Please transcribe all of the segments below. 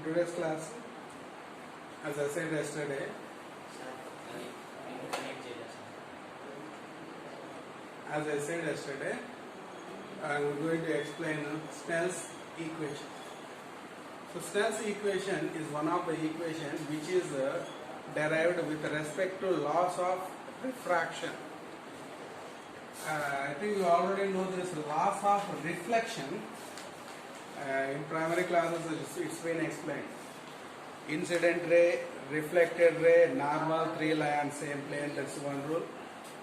today's class, as I said yesterday, I am going to explain Snell's equation. So Snell's equation is one of the equations which is derived with respect to laws of refraction. I think you already know this laws of reflection. In primary classes it's been explained. Incident ray, reflected ray, normal, three lie on same plane, that's one rule.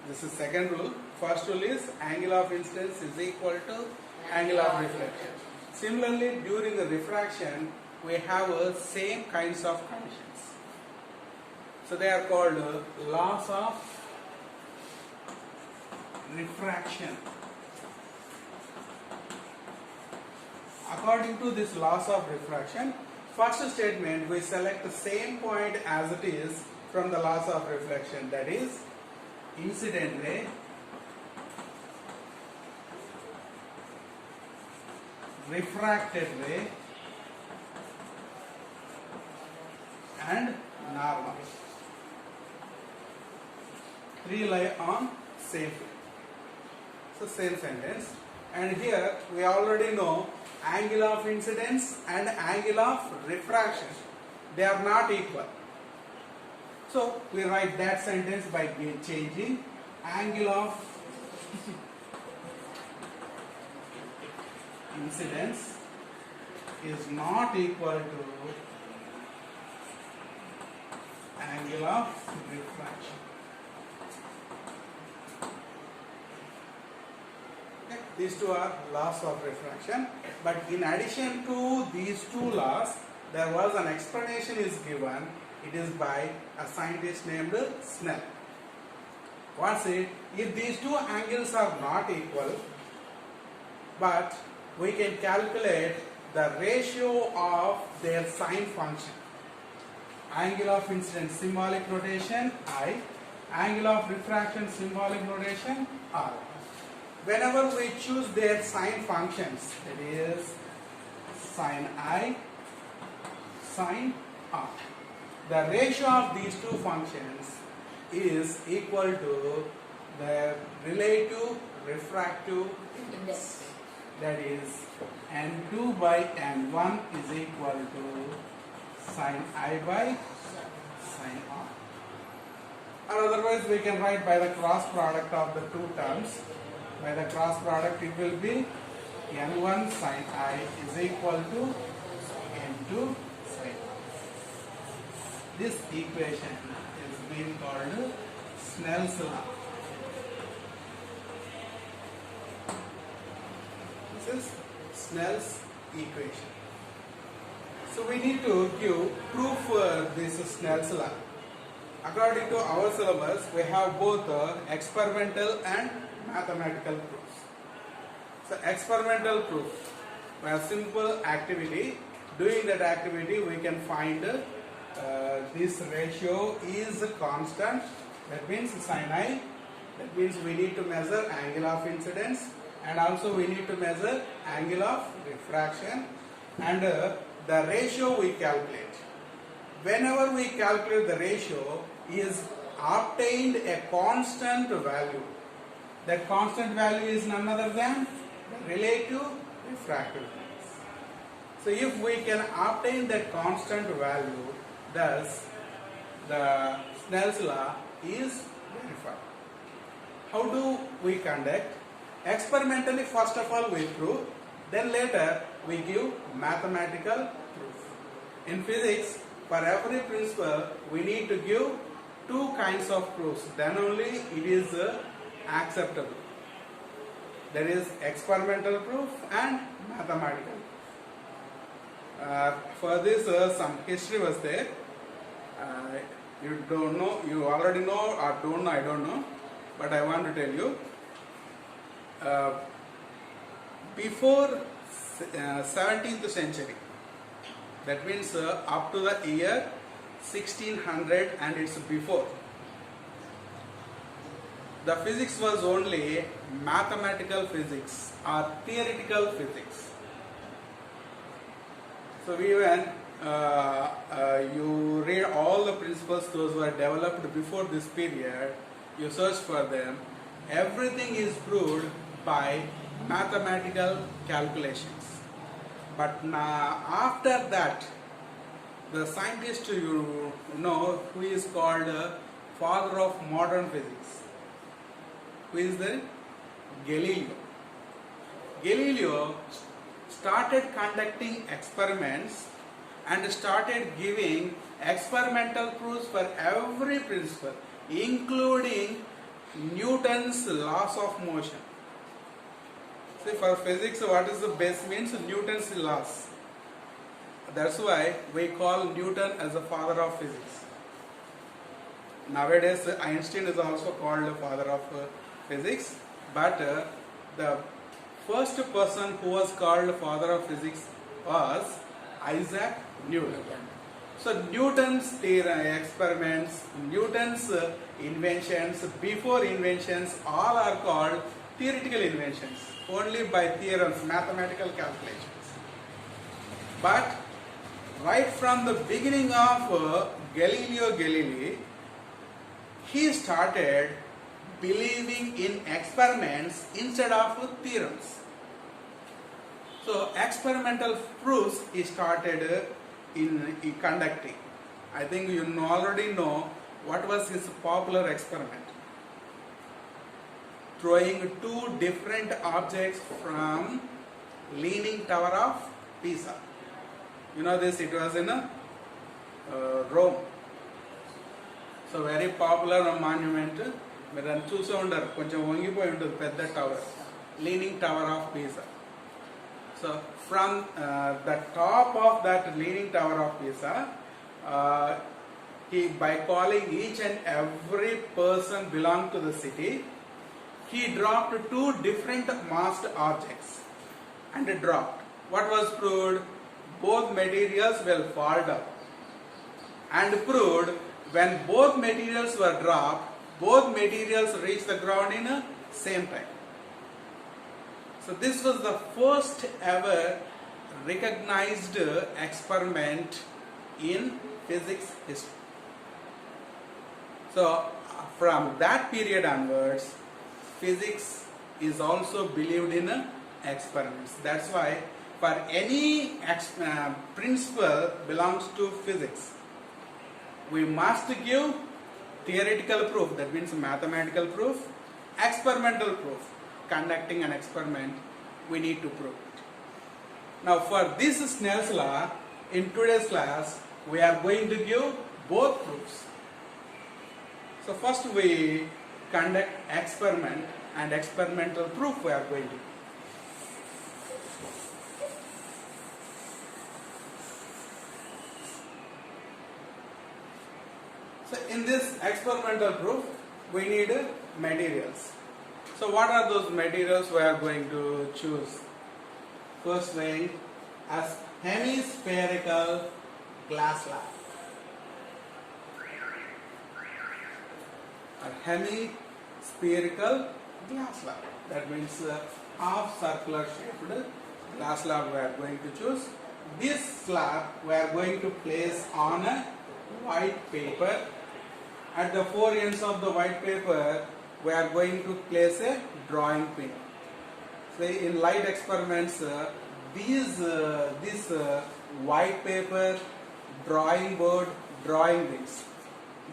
This is second rule. First rule is angle of incidence is equal to angle of reflection. Similarly, during the refraction, we have same kinds of conditions. So they are called laws of refraction. According to this laws of refraction, first statement we select the same point as it is from the laws of reflection, that is incident ray, refracted ray and normal. Three lie on same plane. So same sentence. And here we already know angle of incidence and angle of refraction, they are not equal. So we write that sentence by changing angle of incidence is not equal to angle of refraction. Okay. These two are laws of refraction, but in addition to these two laws, there was an explanation is given. It is by a scientist named Snell. What's it? If these two angles are not equal, but we can calculate the ratio of their sine function. Angle of incidence symbolic notation I, angle of refraction symbolic notation R. Whenever we choose their sine functions, that is sine I, sine R, the ratio of these two functions is equal to the relative refractive index. That is n2 by n1 is equal to sine I by sine R. Or otherwise we can write by the cross product of the two terms. By the cross product it will be n1 sine I is equal to n2 sine R. This equation is being called Snell's law. This is Snell's equation. So we need to give proof for this Snell's law. According to our syllabus, we have both experimental and mathematical proofs. So experimental proof, by a simple activity, doing that activity we can find this ratio is constant. That means sine I. That means we need to measure angle of incidence and also we need to measure angle of refraction, and the ratio we calculate. Whenever we calculate the ratio is obtained a constant value. That constant value is none other than the relative refractive index. So if we can obtain that constant value, thus the Snell's law is verified. How do we conduct? Experimentally, first of all we prove, then later we give mathematical proof. In physics, for every principle we need to give two kinds of proofs, then only it is acceptable. There is experimental proof and mathematical. For this some history was there. You don't know, you already know, or don't know, I don't know, but I want to tell you. Before 17th century, that means up to the year 1600 and it's before, the physics was only mathematical physics or theoretical physics. So even you read all the principles those were developed before this period, you search for them, everything is proved by mathematical calculations. But now, after that, the scientist you know who is called father of modern physics, who is the Galileo. Galileo started conducting experiments and started giving experimental proofs for every principle, including Newton's laws of motion. See, for physics, what is the base means? Newton's laws. That's why we call Newton as the father of physics. Nowadays, Einstein is also called the father of physics, but the first person who was called father of physics was Isaac Newton. So Newton's experiments, Newton's inventions, before inventions, all are called theoretical inventions, only by theorems, mathematical calculations. But right from the beginning of Galileo Galilei, he started believing in experiments instead of theorems. So experimental proofs he started in conducting. I think you already know what was his popular experiment. Throwing two different objects from Leaning Tower of Pisa. You know this, it was in Rome. So very popular monument. మీరు దాన్ని చూసే ఉండరు, కొంచెం వంగిపోయి ఉంటుంది పెద్ద tower, leaning tower of Pisa. So from the top of that leaning tower of Pisa, he, by calling each and every person belong to the city, he dropped two different massed objects and dropped. What was proved? Both materials will fall down, and proved when both materials were dropped, both materials reached the ground in the same time. So this was the first ever recognized experiment in physics history. So from that period onwards, physics is also believed in experiments. That's why for any principle belongs to physics, we must give theoretical proof, that means mathematical proof, experimental proof. Conducting an experiment, we need to prove it. Now for this Snell's law, in today's class, we are going to give both proofs. So first we conduct experiment, and experimental proof we are going to give. So in this experimental proof, we need materials. So what are those materials we are going to choose? First thing, as hemispherical glass slab. A hemispherical glass slab. That means half circular shaped glass slab we are going to choose. This slab we are going to place on a white paper. At the four ends of the white paper, we are going to place a drawing pin. Say in light experiments, this white paper, drawing board, drawing rings,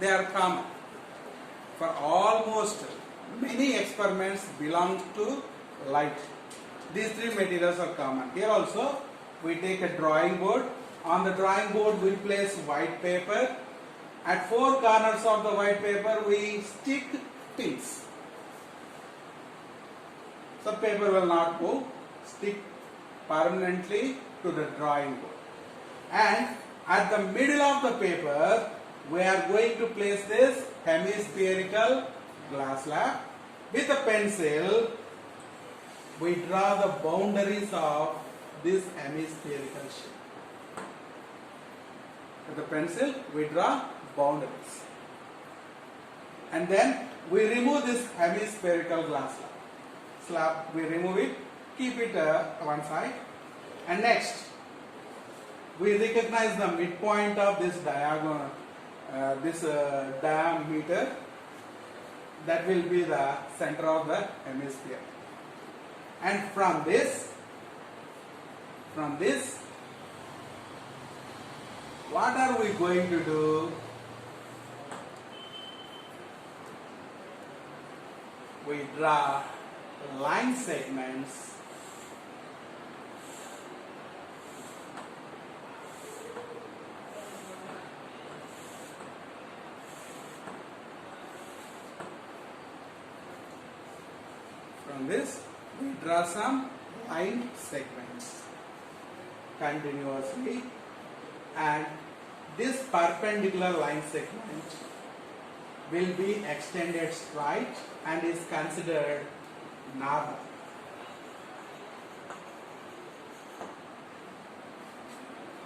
they are common for almost many experiments belong to light. These three materials are common. Here also we take a drawing board. On the drawing board we place white paper. At four corners of the white paper we stick pins. So paper will not move, stick permanently to the drawing board. And at the middle of the paper we are going to place this hemispherical glass slab. With a pencil we draw the boundaries of this hemispherical shape. With the pencil we draw boundaries, and then we remove this hemispherical glass slab. We remove it, keep it one side, and next we recognize the midpoint of this diagonal, diameter. That will be the center of the hemisphere. And from this, what are we going to do? We draw line segments from this. We draw some line segments continuously, and this perpendicular line segment will be extended straight and is considered normal.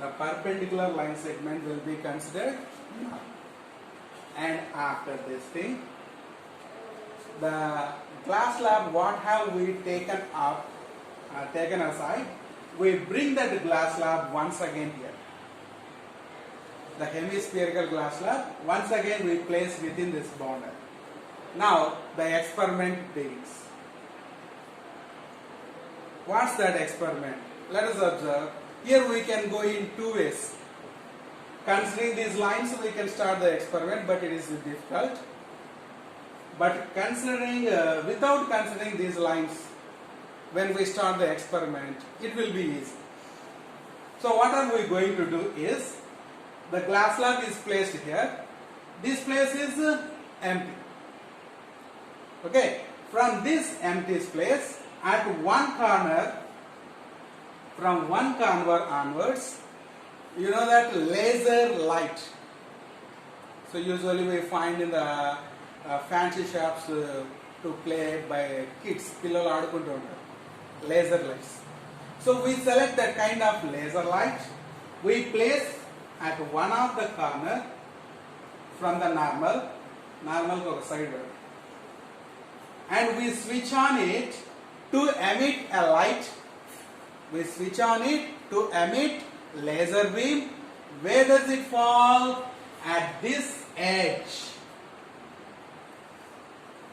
The perpendicular line segment will be considered normal. And after this thing, the glass slab, what have we taken up, taken aside? We bring that glass slab once again here. The hemispherical glass slab, once again we place within this boundary. Now the experiment begins. What's that experiment? Let us observe. Here we can go in two ways. Considering these lines, we can start the experiment, but it is difficult. But considering, without considering these lines, when we start the experiment, it will be easy. So what are we going to do is, the glass slab is placed here. This place is empty. Okay. From this empty place, at one corner, from one corner onwards, you know that laser light. So usually we find in the fancy shops to play by kids, పిల్లలు ఆడుకుంటూ ఉంటారు, laser lights. So we select that kind of laser light. We place at one of the corner from the normal go side, and we switch on it to emit a light. We switch on it to emit laser beam. Where does it fall? At this edge.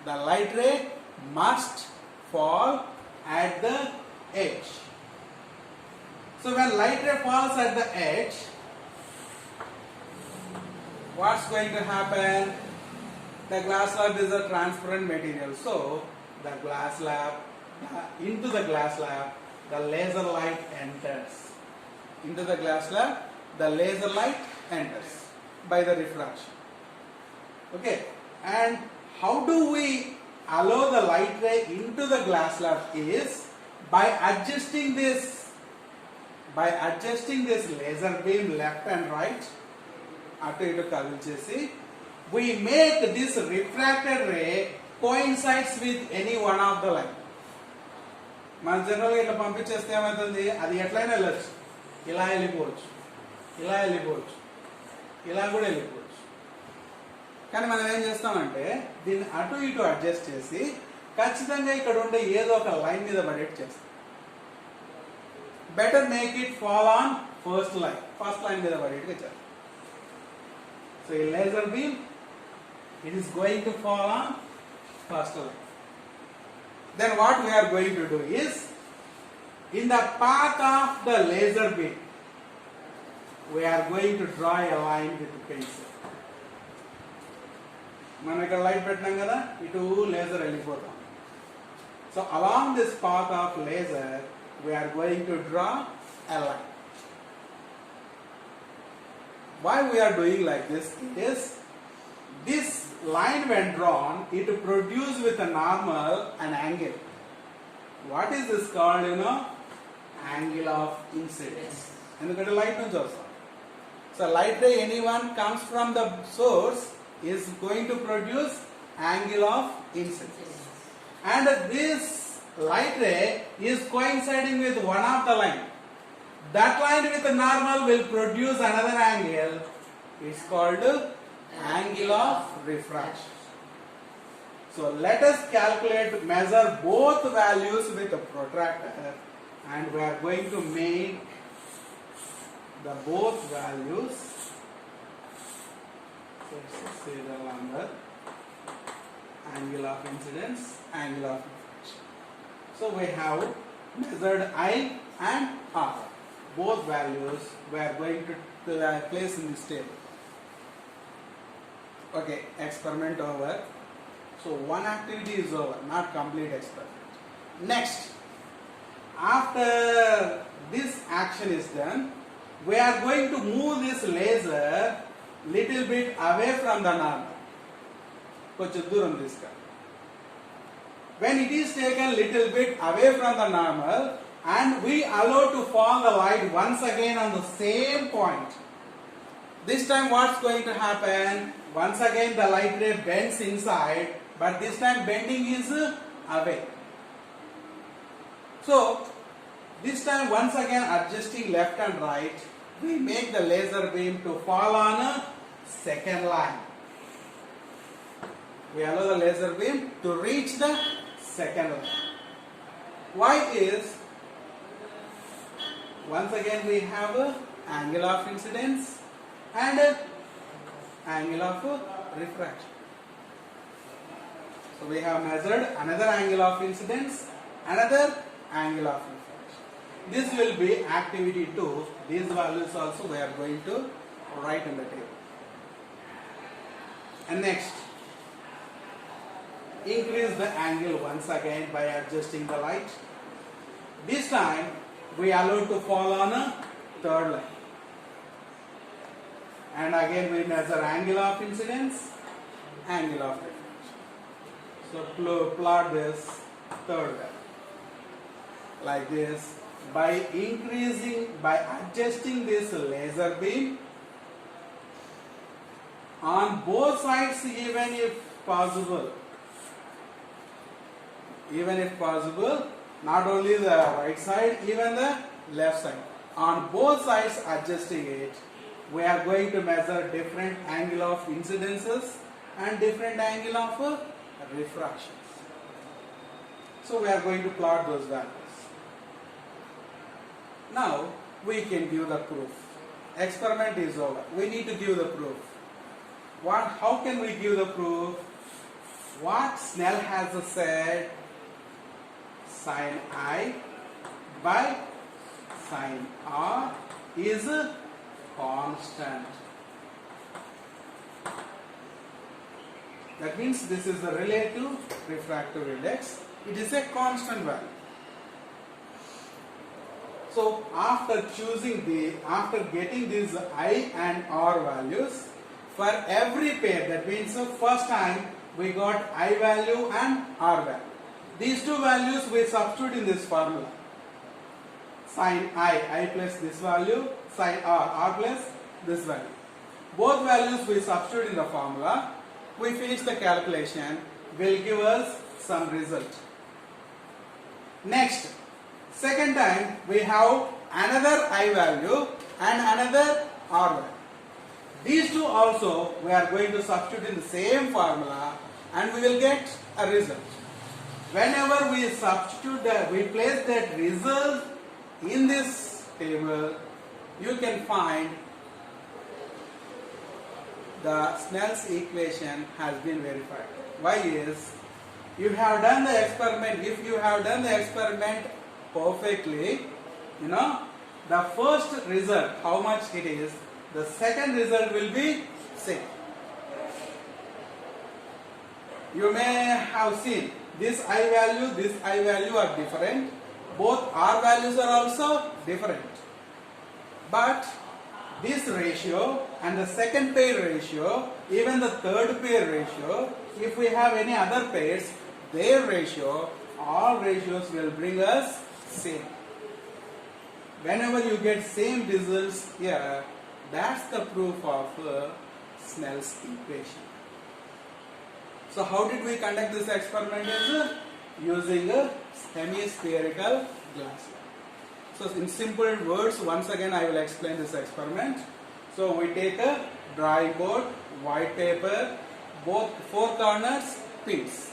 The light ray must fall at the edge. So when light ray falls at the edge, what's going to happen? The glass slab is a transparent material. So the glass slab, into the glass slab, the laser light enters. Into the glass slab, the laser light enters by the refraction. Okay, and how do we allow the light ray into the glass slab is by adjusting this laser beam left and right. అటు ఇటు కదులు చేసి, we make this refracted ray coincides with any one of the line. మన జనరల్గా ఇట్లా పంపించేస్తే ఏమవుతుంది, అది ఎట్లయినా వెళ్ళచ్చు, ఇలా వెళ్ళిపోవచ్చు, ఇలా వెళ్ళిపోవచ్చు, ఇలా కూడా వెళ్ళిపోవచ్చు. కానీ మనం ఏం చేస్తామంటే దీన్ని అటు ఇటు అడ్జస్ట్ చేసి ఖచ్చితంగా ఇక్కడ ఉండే ఏదో ఒక లైన్ మీద పడేట్టు చేస్తాం. Better make it fall on first line మీద పడేట్టుగా చేస్తాం. So a laser beam, it is going to fall on first line. Then what we are going to do is, in the path of the laser beam, we are going to draw a line with pencil. మనం ఇక్కడ light పెట్టినాం కదా, ఇటు laser వెళ్ళిపోతాం. So along this path of laser, we are going to draw a line. Why we are doing like this is, this line when drawn, it produces with a normal an angle. What is this called, you know? Angle of incidence. ఎందుకంటే light నుంచి వస్తాం. So light ray, anyone comes from the source, is going to produce angle of incidence. And this light ray is coinciding with one of the line. That line with the normal will produce another angle. It's called angle of refraction. So let us measure both values with a protractor, and we are going to make the both values, so serial number, angle of incidence, angle of refraction. So we have measured I and R. Both values we are going to place in this table. Okay, experiment over. So one activity is over, not complete experiment. Next, after this action is done, we are going to move this laser little bit away from the normal. కొంచెం దూరం తీసుకురా. When it is taken little bit away from the normal and we allow to fall the light once again on the same point. This time what's going to happen? Once again the light ray bends inside, but this time bending is away. So this time once again adjusting left and right, we make the laser beam to fall on a second line. We allow the laser beam to reach the second line. Why is, once again we have a angle of incidence and a angle of refraction. So we have measured another angle of incidence, another angle of refraction. This will be activity 2. These values also we are going to write in the table. And next, increase the angle once again by adjusting the light. This time we allow to fall on a third line. And again we measure angle of incidence, angle of refraction. So plot this third line like this. By adjusting this laser beam on both sides, even if possible, not only the right side, even the left side, on both sides adjusting it, we are going to measure different angle of incidences and different angle of refractions. So we are going to plot those values. Now we can give the proof. Experiment is over. We need to give the proof. How can we give the proof? What Snell has said, sin I by sin R is a constant. That means this is the relative refractive index. It is a constant value. So after getting these I and R values for every pair, that means the first time we got I value and R value. These two values we substitute in this formula. Sin I plus this value, sin R plus this value. Both values we substitute in the formula. We finish the calculation, will give us some result. Next, second time we have another I value and another R value. These two also we are going to substitute in the same formula and we will get a result. Whenever we substitute we place that result in this table, you can find the Snell's equation has been verified. Why is, you have done the experiment. If you have done the experiment perfectly, the first result, how much it is, the second result will be same. You may have seen this I value are different. Both R values are also different. But this ratio and the second pair ratio, even the third pair ratio, if we have any other pairs, their ratio, all ratios will bring us same. Whenever you get same results here, that's the proof of Snell's equation. So how did we conduct this experiment? Is using a hemispherical glass. So in simple words, once again I will explain this experiment. So we take a drawing board, white paper, both four corners, pins.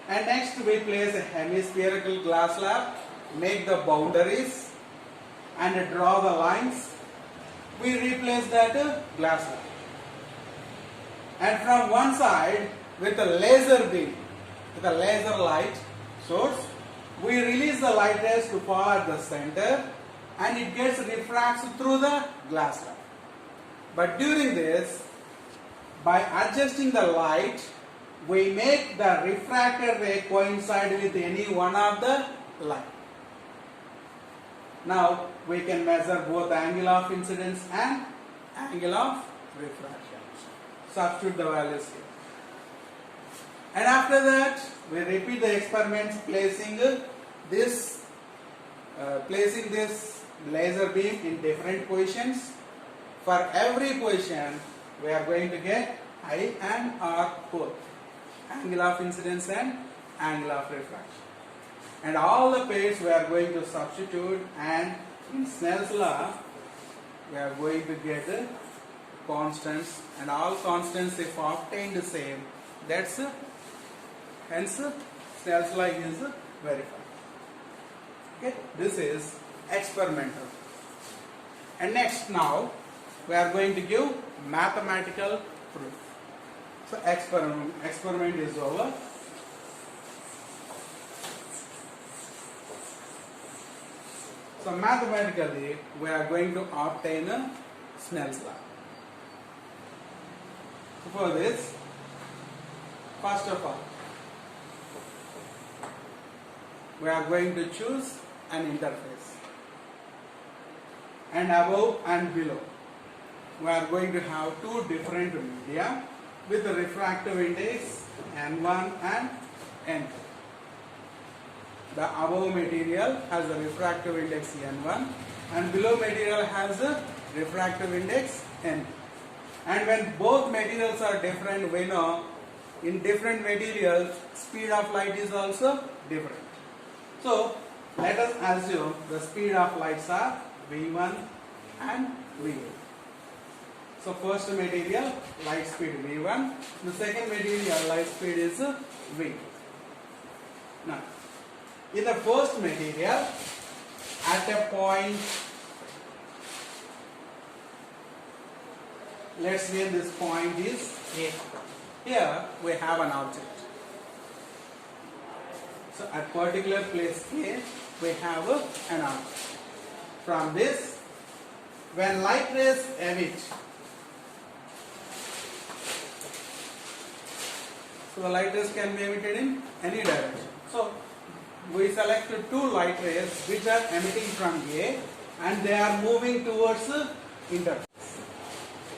And next we place a hemispherical glass slab, make the boundaries and draw the lines we replace that glass slab. And from one side, with a laser beam, with a laser light source, we release the light rays to power the center, and it gets refracted through the glass slab. But during this, by adjusting the light, we make the refracted ray coincide with any one of the light. Now we can measure both angle of incidence and angle of refraction. Substitute the values here. And after that, we repeat the experiments placing this laser beam in different positions. For every position, we are going to get I and R both, angle of incidence and angle of refraction. And all the pairs we are going to substitute, and in Snell's law, we are going to get the constants, and all constants if obtained the same, that's hence Snell's law is verified. Okay, this is experimental. And next now we are going to give mathematical proof. So experiment is over. So mathematically we are going to obtain a Snell's law. So for this, first of all, we are going to choose an interface, and above and below we are going to have two different media with a refractive index N1 and N2. The above material has a refractive index N1 and below material has a refractive index N2. And when both materials are different, we know in different materials speed of light is also different. So let us assume the speed of lights are V1 and V2. So first material, light speed V1, the second material, light speed is V2. Now, in the first material, at a point, let's say this point is A. Here we have an object. So at particular place A, we have an object. From this, when light rays emit, so the light rays can be emitted in any direction. So we select two light rays which are emitting from A and they are moving towards the interface.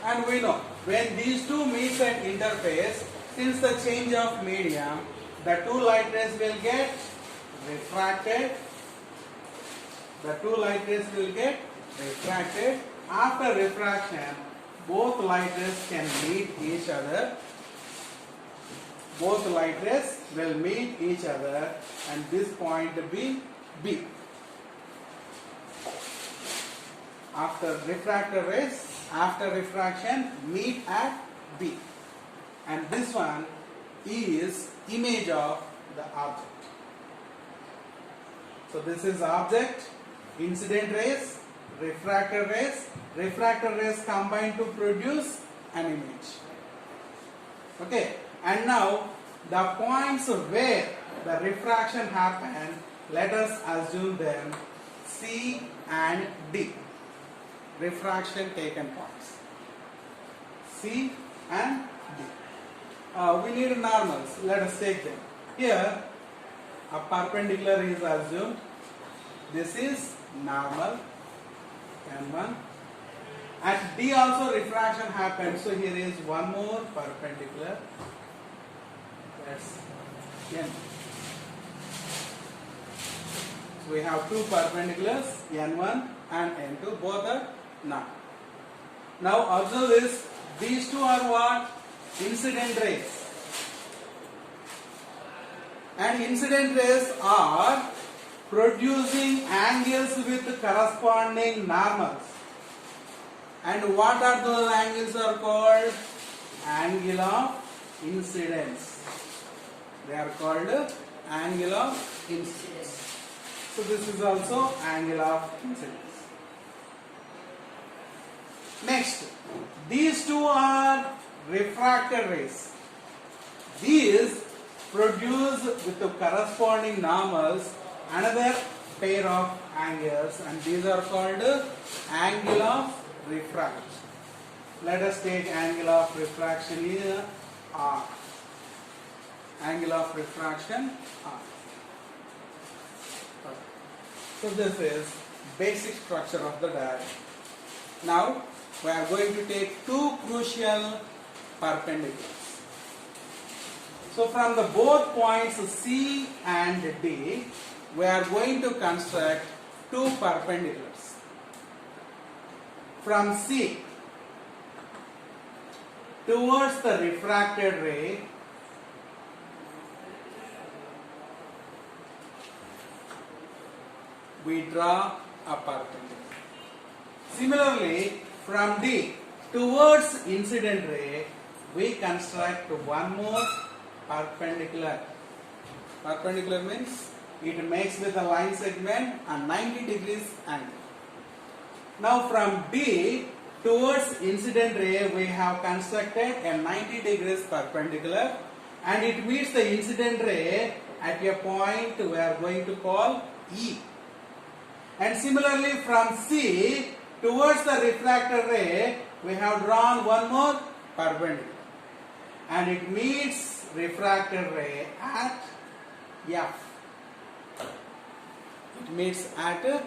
And we know when these two meet at interface, since the change of medium, the two light rays will get refracted. The two light rays will get refracted. After refraction, both light rays can meet each other. Both light rays will meet each other, and this point will be B. After refracted rays, after refraction, meet at B. And this one is image of the object. So this is object, incident rays, refracted rays combine to produce an image. Okay, and now the points where the refraction happened, let us assume them C and D. Refraction taken points C and D. We need normals. Let us take them. Here a perpendicular is assumed. This is normal N1. At D also refraction happens. So here is one more perpendicular. That's N. So we have two perpendiculars, N1 and N2. Both are not. Now observe this. These two are what? Incident rays. And incident rays are producing angles with corresponding normals. And what are those angles are called? Angle of incidence. They are called angle of incidence. So this is also angle of incidence. Next, these two are refracted rays. These produce with the corresponding normals another pair of angles, and these are called angle of refraction. Let us take angle of refraction here, R. Angle of refraction, R. So this is basic structure of the diagram. Now we are going to take two crucial perpendiculars. So from the both points C and D, we are going to construct two perpendiculars. From C towards the refracted ray, we draw a perpendicular. Similarly, from D towards incident ray, we construct one more perpendicular. Perpendicular means it makes with a line segment a 90 degrees angle. Now from D towards incident ray, we have constructed a 90 degrees perpendicular, and it meets the incident ray at a point we are going to call E. And similarly from C towards the refracted ray, we have drawn one more perpendicular, and it meets refracted ray at F. It meets at F.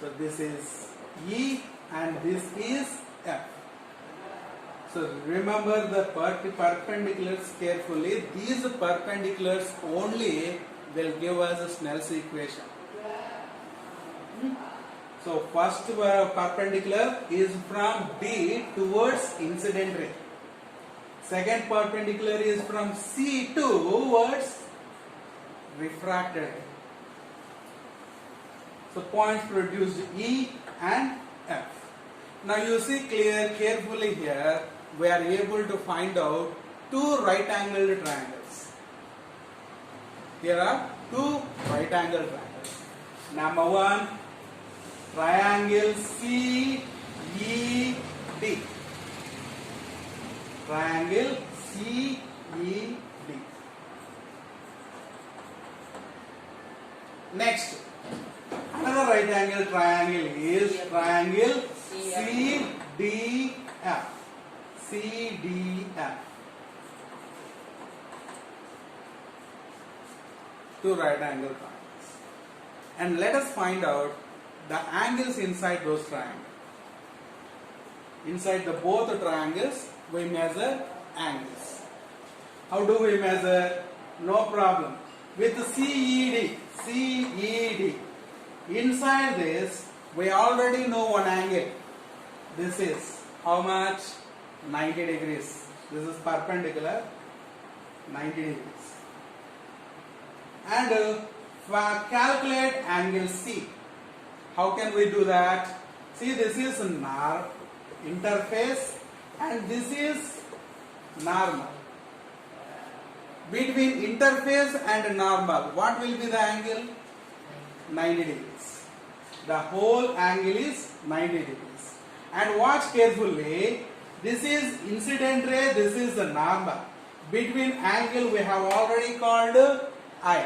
So this is E and this is F. So remember the perpendiculars carefully. These perpendiculars only will give us a Snell's equation. So first perpendicular is from D towards incident ray. Second perpendicular is from C towards refracted ray. So points produced E and F. Now you see carefully here, we are able to find out two right angled triangles. Here are two right angled triangles. Number one, triangle CED. Triangle CED. Next, another right angle triangle is triangle CDF. CDF. Two right angle triangles. And let us find out the angles inside those triangles. Inside the both triangles, we measure angles. How do we measure? No problem. With CED, inside this, we already know one angle. This is how much? 90 degrees. This is perpendicular, 90 degrees. And calculate angle C. How can we do that? See, this is interface and this is normal. Between interface and normal, what will be the angle? 90 degrees. The whole angle is 90 degrees. And watch carefully, this is incident ray, this is the normal. Between angle we have already called I.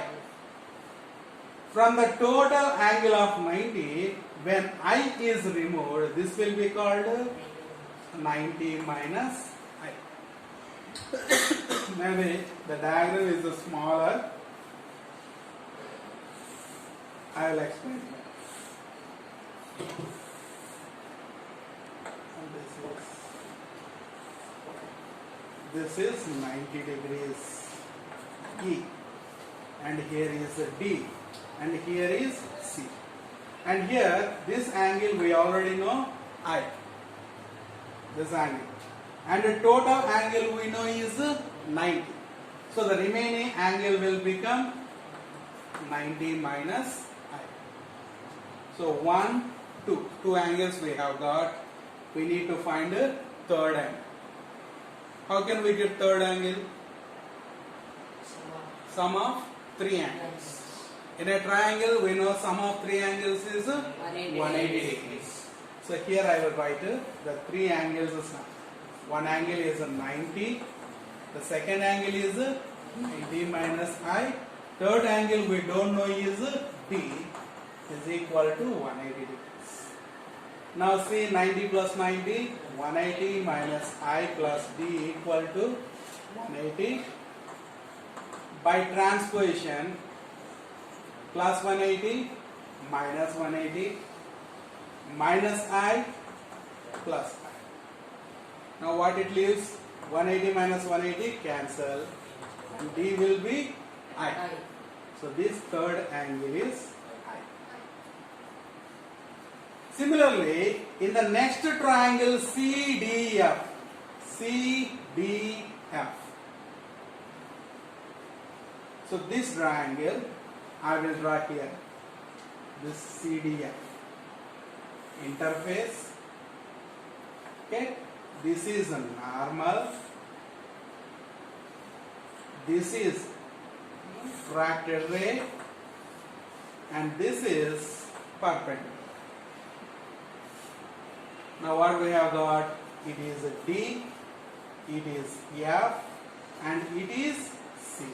From the total angle of 90, when I is removed, this will be called 90 minus I. Maybe the diagram is smaller. I will explain that. This is 90 degrees E, and here is D, and here is C, and here this angle we already know I, this angle, and the total angle we know is 90. So the remaining angle will become 90 minus I. So 1, 2, two angles we have got. We need to find a third angle. How can we get third angle? Sum of three angles. In a triangle, we know sum of three angles is 180 degrees. So here I will write the three angles is now. One angle is a 90. The second angle is D minus I. Third angle we don't know is D is equal to 180 degrees. Now see 90 plus 90, 180 minus I plus D equal to 180. By transposition, plus 180 minus 180 minus I plus I. Now what it leaves? 180 minus 180 cancel and D will be I. So this third angle is I. Similarly, in the next triangle CDF, so this triangle I will draw here, this CDF interface. Okay, this is a normal, this is refracted ray, and this is perpendicular. Now what we have got? It is a D, it is F, and it is C.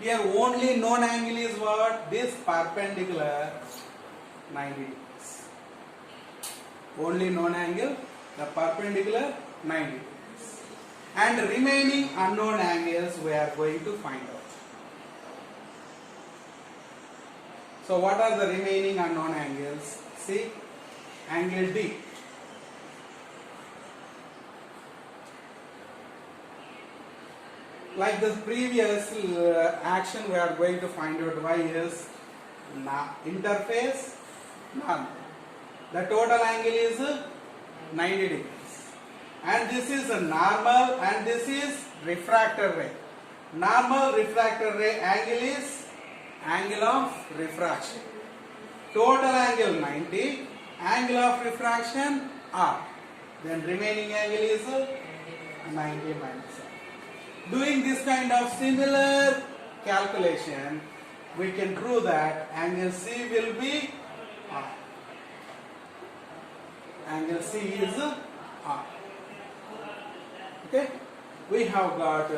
Here only known angle is what? This perpendicular 90 degrees. Only known angle, the perpendicular 90 degrees. And remaining unknown angles we are going to find out. So what are the remaining unknown angles? See, angle D. Like the previous action, we are going to find out y is interface normal. The total angle is 90 degrees. And this is a normal and this is refractor ray. Normal refractor ray angle is angle of refraction. Total angle 90, angle of refraction R. Then remaining angle is 90 minus R. Doing this kind of similar calculation, we can prove that angle C will be R. Angle C is R. Okay, we have got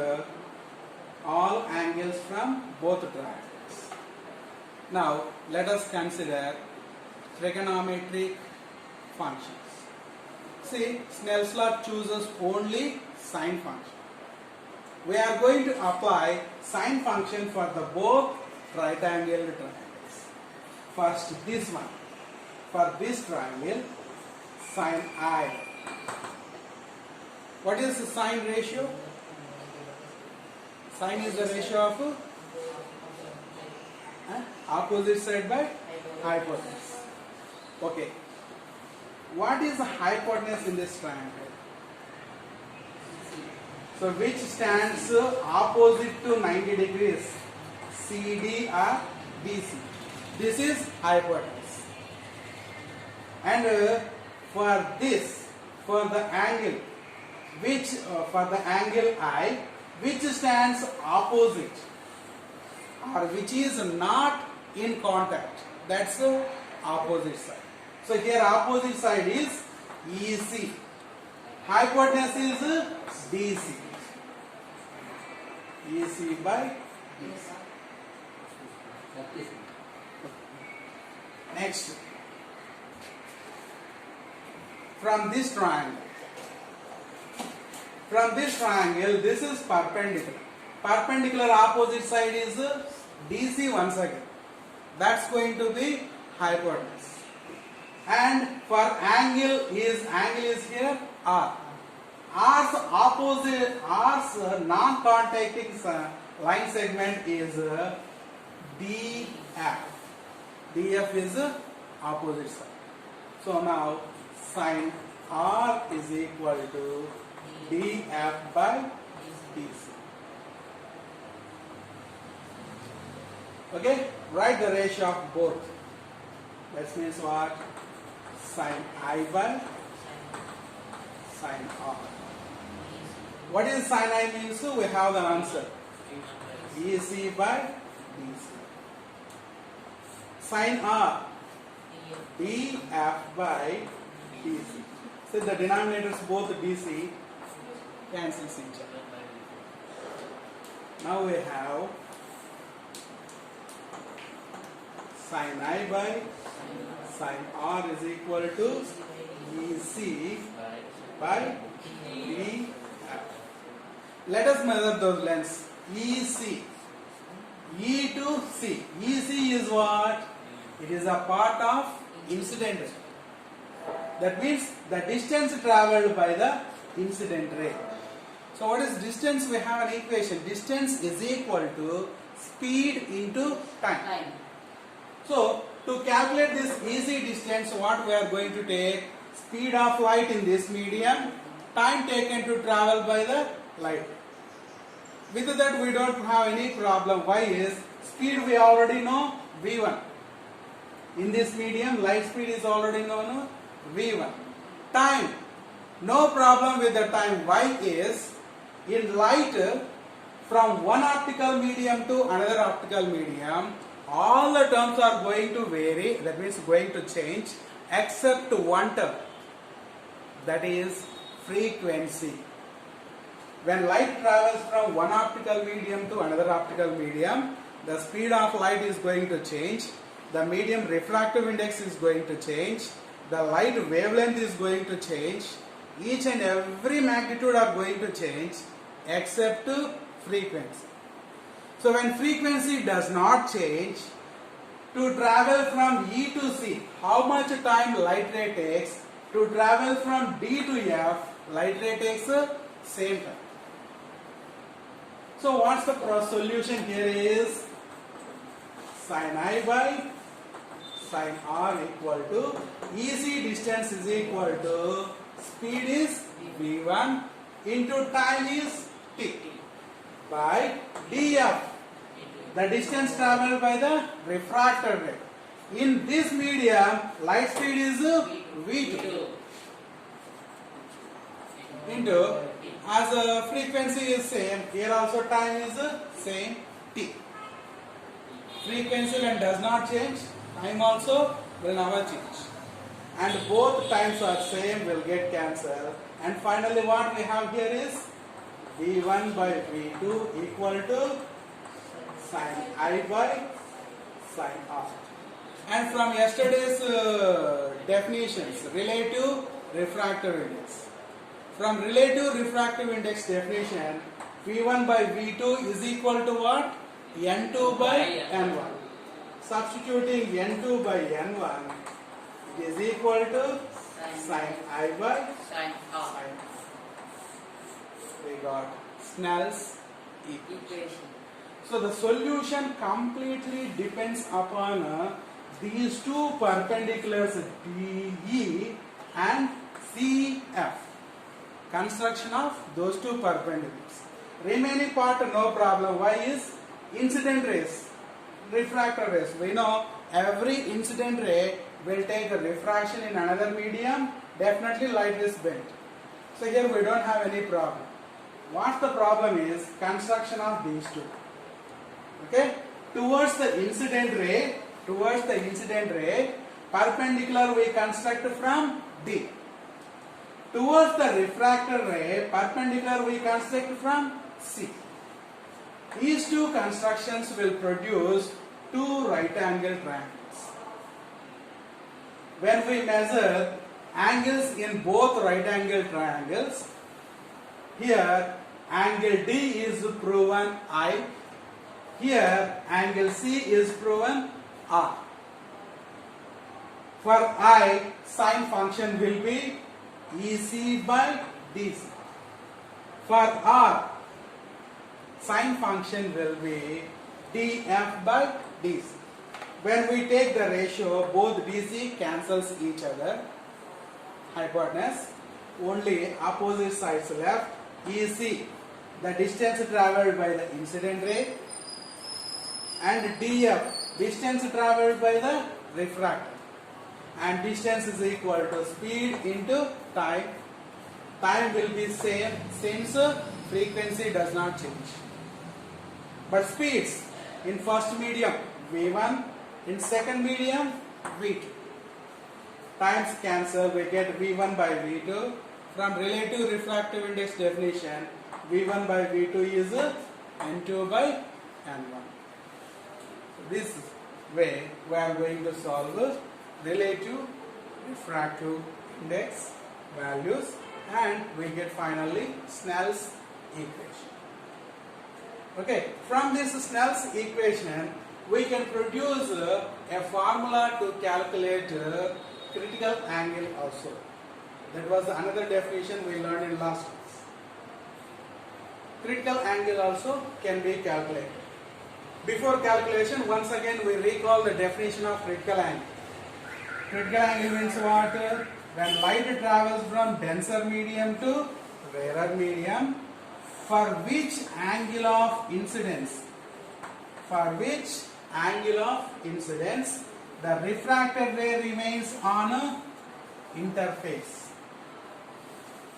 all angles from both triangles. Now let us consider trigonometric functions. See, Snell's law chooses only sine function. We are going to apply sine function for the both right angle triangles. First this one. For this triangle, sine I. What is the sine ratio? Sine is the ratio of opposite side by hypotenuse. Okay. What is the hypotenuse in this triangle? So which stands opposite to 90 degrees? CD or BC. This is hypotenuse. And for this, for the angle, which for the angle I, which stands opposite or which is not in contact, that's the opposite side. So here opposite side is EC. Hypotenuse is DC. EC by DC. Next, from this triangle, this is perpendicular. Perpendicular opposite side is DC once again. That's going to be hypotenuse. And for angle is here R. R's opposite, R's non-contacting line segment is DF. DF is opposite side. So now sine R is equal to DF by DC. Okay, write the ratio of both. That means what? Sine I by sine R. What is sine I means? So we have the answer. EC by DC. Sine R, DF by DC. So the denominators both DC cancels each other. Now we have sin I by sin R is equal to EC by DF. Let us measure those lengths. EC, E to C. EC is what? It is a part of incident ray. That means the distance travelled by the incident ray. So what is distance? We have an equation. Distance is equal to speed into time. So to calculate this EC distance, what we are going to take? Speed of light in this medium, time taken to travel by the light. With that we don't have any problem. Why is speed we already know v1. In this medium light speed is already known v1. Time, no problem with the time. Why is in light from one optical medium to another optical medium all the terms are going to vary, that means going to change except one term, that is frequency. When light travels from one optical medium to another optical medium, the speed of light is going to change, the medium refractive index is going to change, the light wavelength is going to change, each and every magnitude are going to change except frequency. So when frequency does not change, to travel from E to C, how much time light ray takes? To travel from D to F, light ray takes same time. So what's the solution here is sin I by sin R equal to EC distance is equal to speed is v1 into time is t by df, the distance travelled by the refracted ray. In this medium, light speed is v2 into, as frequency is same, here also time is same t. Frequency when does not change, time also will never change. And both times are same, will get cancelled. And finally what we have here is v1 by v2 equal to sin I by sin R. And from yesterday's definitions, relative refractive index. From relative refractive index definition, v1 by v2 is equal to what? n2 by n1. Substituting n2 by n1, it is equal to sin I by sin R. sin R. We got Snell's equation. So the solution completely depends upon these two perpendiculars DE and CF. Construction of those two perpendiculars. Remaining part no problem. Why is incident rays, refractor rays. We know every incident ray will take a refraction in another medium. Definitely light is bent. So here we don't have any problem. What the problem is construction of these two. Okay, towards the incident ray, perpendicular we construct from D. Towards the refractor ray, perpendicular we construct from C. These two constructions will produce two right angle triangles. When we measure angles in both right angle triangles, here angle D is proven I, here angle C is proven R. For I, sine function will be EC by DC. For R, sine function will be DF by DC. When we take the ratio, both DC cancels each other. Hypotenuse, only opposite sides left. EC, the distance travelled by the incident ray, and DF, distance travelled by the refractor. And distance is equal to speed into time. Time will be same since frequency does not change. But speeds in first medium V1, in second medium V2. times cancel, we get V1 by V2. From relative refractive index definition, V1 by V2 is N2 by N1. This way we are going to solve relative refractive index values, and we get finally Snell's equation. Okay, from this Snell's equation we can produce a formula to calculate critical angle also. That was another definition we learned in last class. Critical angle also can be calculated. Before calculation, once again we recall the definition of critical angle. Critical angle means what? When light travels from denser medium to rarer medium, for which angle of incidence the refracted ray remains on a interface.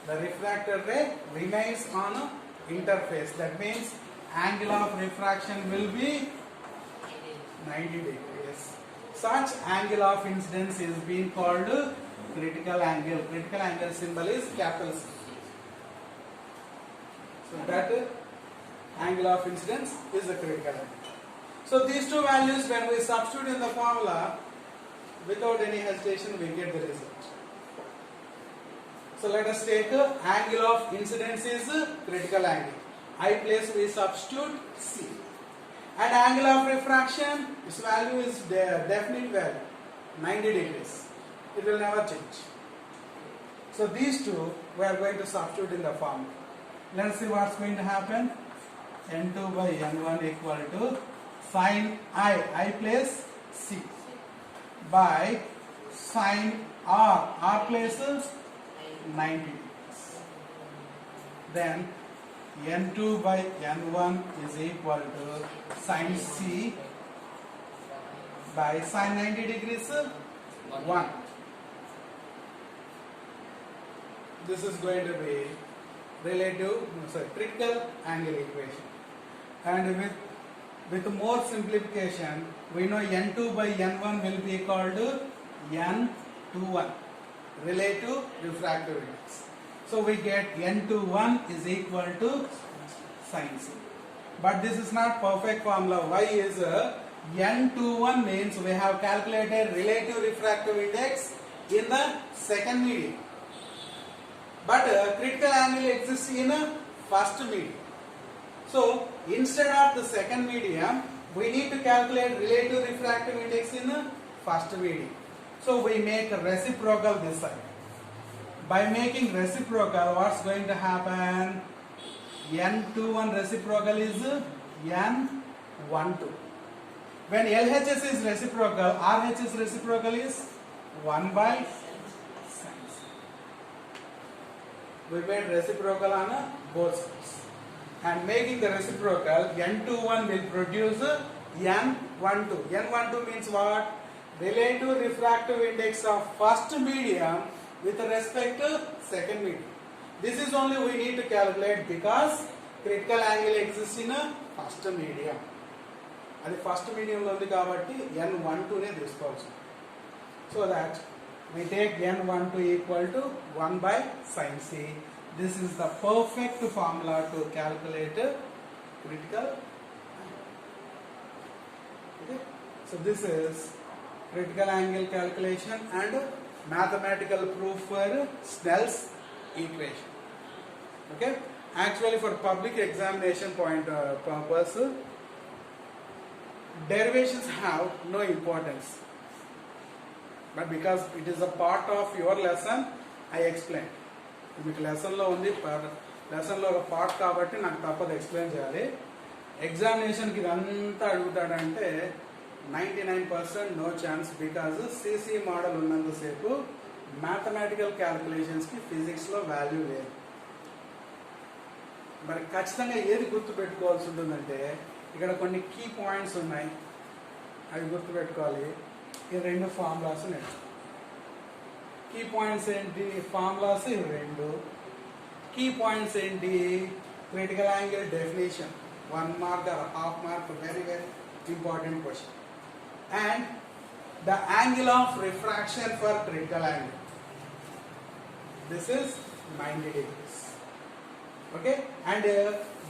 The refracted ray remains on a interface. That means angle of refraction will be 90 degrees. Such angle of incidence is being called critical angle. Critical angle symbol is capital C. So that angle of incidence is the critical angle. So these two values, when we substitute in the formula, without any hesitation we get the result. So let us take angle of incidence is critical angle. I place we substitute C. And angle of refraction, its value is definite value, 90 degrees. It will never change. So these two we are going to substitute in the formula. Let's see what's going to happen. N2 by N1 equal to sin I place C, by sin R places 90 degrees. Then N2 by N1 is equal to sin C by sin 90 degrees 1. This is going to be critical angle equation. And with more simplification, we know N2 by N1 will be equal to N21, relative refractive index. So we get N21 is equal to sin C. But this is not perfect formula. Why is N21 means we have calculated relative refractive index in the second medium. But critical angle exists in first medium. So instead of the second medium, we need to calculate relative refractive index in first medium. So we make a reciprocal this side. By making reciprocal, what's going to happen? N21 reciprocal is N12. When LHS is reciprocal, RHS reciprocal is 1 by sin C. We made reciprocal on both sides. And making the reciprocal, N21 will produce N12. N12 means what? Relative refractive index of first medium with respect to second medium. This is only we need to calculate because critical angle exists in a first medium. And the first medium lo undi kabatti N12 ne teesukovachu. So that we take N12 equal to 1 by sin C. This is the perfect formula to calculate critical angle. Okay? So this is critical angle calculation and mathematical proof for Snell's equation. Okay? Actually, for public examination purpose, derivations have no importance. But because it is a part of your lesson, I explained. మీకు లెసన్లో ఉంది, లెసన్లో ఒక part కాబట్టి నాకు తప్పదు explain చేయాలి. ఎగ్జామినేషన్కి ఇదంతా అడుగుతాడంటే 99% no chance. Because CC model ఉన్నంతసేపు మ్యాథమెటికల్ క్యాలిక్యులేషన్స్కి ఫిజిక్స్లో వాల్యూ లేదు. మరి ఖచ్చితంగా ఏది గుర్తుపెట్టుకోవాల్సి ఉంటుందంటే ఇక్కడ కొన్ని కీ పాయింట్స్ ఉన్నాయి, అవి గుర్తుపెట్టుకోవాలి. ఈ రెండు ఫార్ములాస్ నేర్చుకోవాలి. కీ పాయింట్స్ ఏంటి? ఫార్ములాస్ ఇవి రెండు. కీ పాయింట్స్ ఏంటి? Critical angle definition, 1 mark or half mark, very very important question. And the angle of refraction for critical angle. This is 90 degrees. Okay, and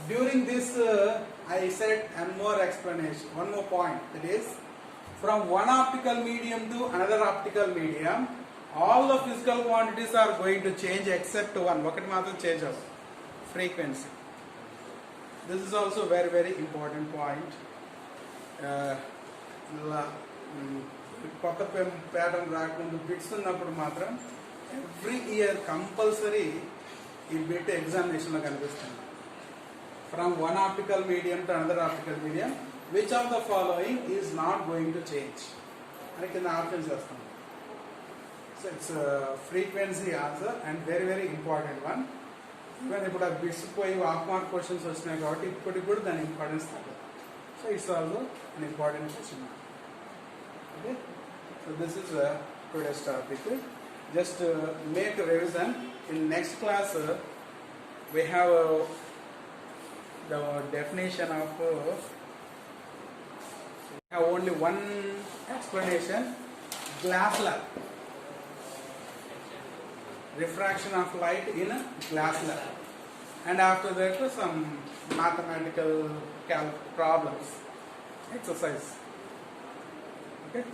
during this I said one more explanation, one more point, that is from one optical medium to another optical medium, all the physical quantities are going to change except one. Okati matram change avadu, frequency. This is also very very important point. కొత్త pattern రాకముందు bits ఉన్నప్పుడు మాత్రం every year compulsory ఈ bit ఎగ్జామినేషన్లో కనిపిస్తుంది. From one optical medium to another optical medium, which of the following is not going to change అని కింద options చేస్తాం. So it's frequency answer and very very important one. Even ఇప్పుడు ఆ bits పోయి half mark questions వచ్చినాయి కాబట్టి ఇప్పటికి కూడా దాని ఇంపార్టెన్స్ తగ్గదు. So it's also an important question. Okay, so this is today's topic. Just make a revision. In next class, we have the definition of. We have only one explanation: glass lab. Refraction of light in a glass lab, and after that some mathematical problems, exercise. Okay.